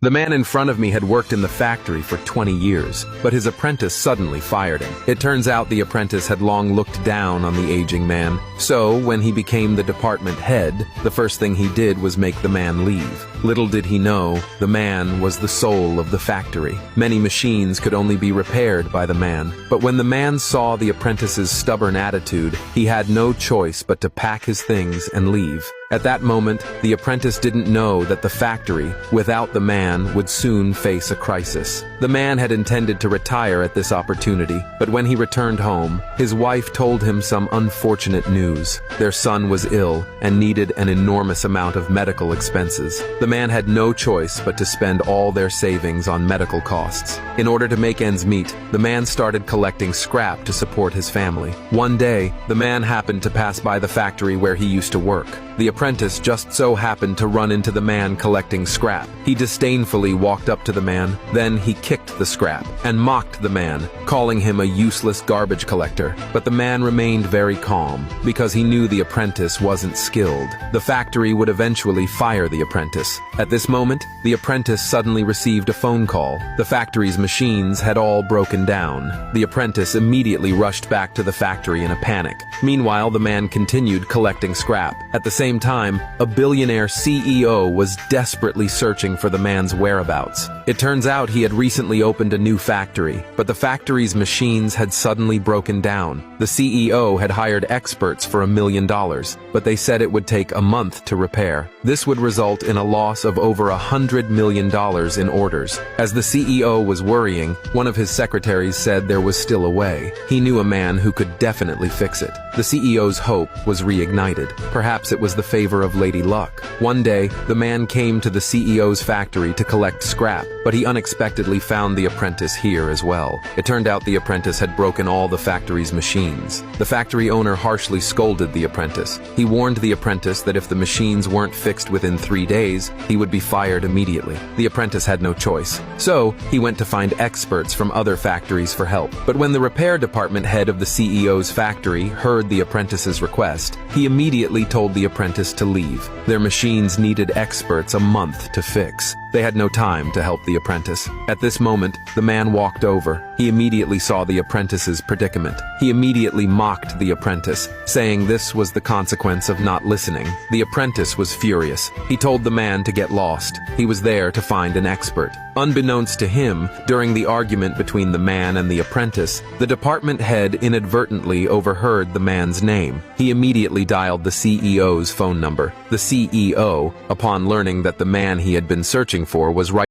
The man in front of me had worked in the factory for 20 years, but his apprentice suddenly fired him. It turns out the apprentice had long looked down on the aging man, so when he became the department head, the first thing he did was make the man leave. Little did he know, the man was the soul of the factory. Many machines could only be repaired by the man, but when the man saw the apprentice's stubborn attitude, he had no choice but to pack his things and leave. At that moment, the apprentice didn't know that the factory, without the man, would soon face a crisis. The man had intended to retire at this opportunity, but when he returned home, his wife told him some unfortunate news. Their son was ill and needed an enormous amount of medical expenses. The man had no choice but to spend all their savings on medical costs. In order to make ends meet, the man started collecting scrap to support his family. One day, the man happened to pass by the factory where he used to work. The apprentice just so happened to run into the man collecting scrap. He disdainfully walked up to the man, then he kicked the scrap and mocked the man, calling him a useless garbage collector. But the man remained very calm, because he knew the apprentice wasn't skilled. The factory would eventually fire the apprentice. At this moment, the apprentice suddenly received a phone call. The factory's machines had all broken down. The apprentice immediately rushed back to the factory in a panic. Meanwhile, the man continued collecting scrap. At the same time, a billionaire CEO was desperately searching for the man's whereabouts. It turns out he had recently opened a new factory, but the factory's machines had suddenly broken down. The CEO had hired experts for $1 million, but they said it would take a month to repair. This would result in a loss of over $100 million in orders. As the CEO was worrying, one of his secretaries said there was still a way. He knew a man who could definitely fix it. The CEO's hope was reignited. Perhaps it was the favor of Lady Luck. One day, the man came to the CEO's factory to collect scrap, but he unexpectedly found the apprentice here as well. It turned out the apprentice had broken all the factory's machines. The factory owner harshly scolded the apprentice. He warned the apprentice that if the machines weren't fixed within 3 days, he would be fired immediately. The apprentice had no choice. So, he went to find experts from other factories for help. But when the repair department head of the CEO's factory heard the apprentice's request, he immediately told the apprentice to leave. Their machines needed experts a month to fix. They had no time to help the apprentice. At this moment, the man walked over. He immediately saw the apprentice's predicament. He immediately mocked the apprentice, saying this was the consequence of not listening. The apprentice was furious. He told the man to get lost. He was there to find an expert. Unbeknownst to him, during the argument between the man and the apprentice, the department head inadvertently overheard the man's name. He immediately dialed the CEO's phone number. The CEO, upon learning that the man he had been searching for was right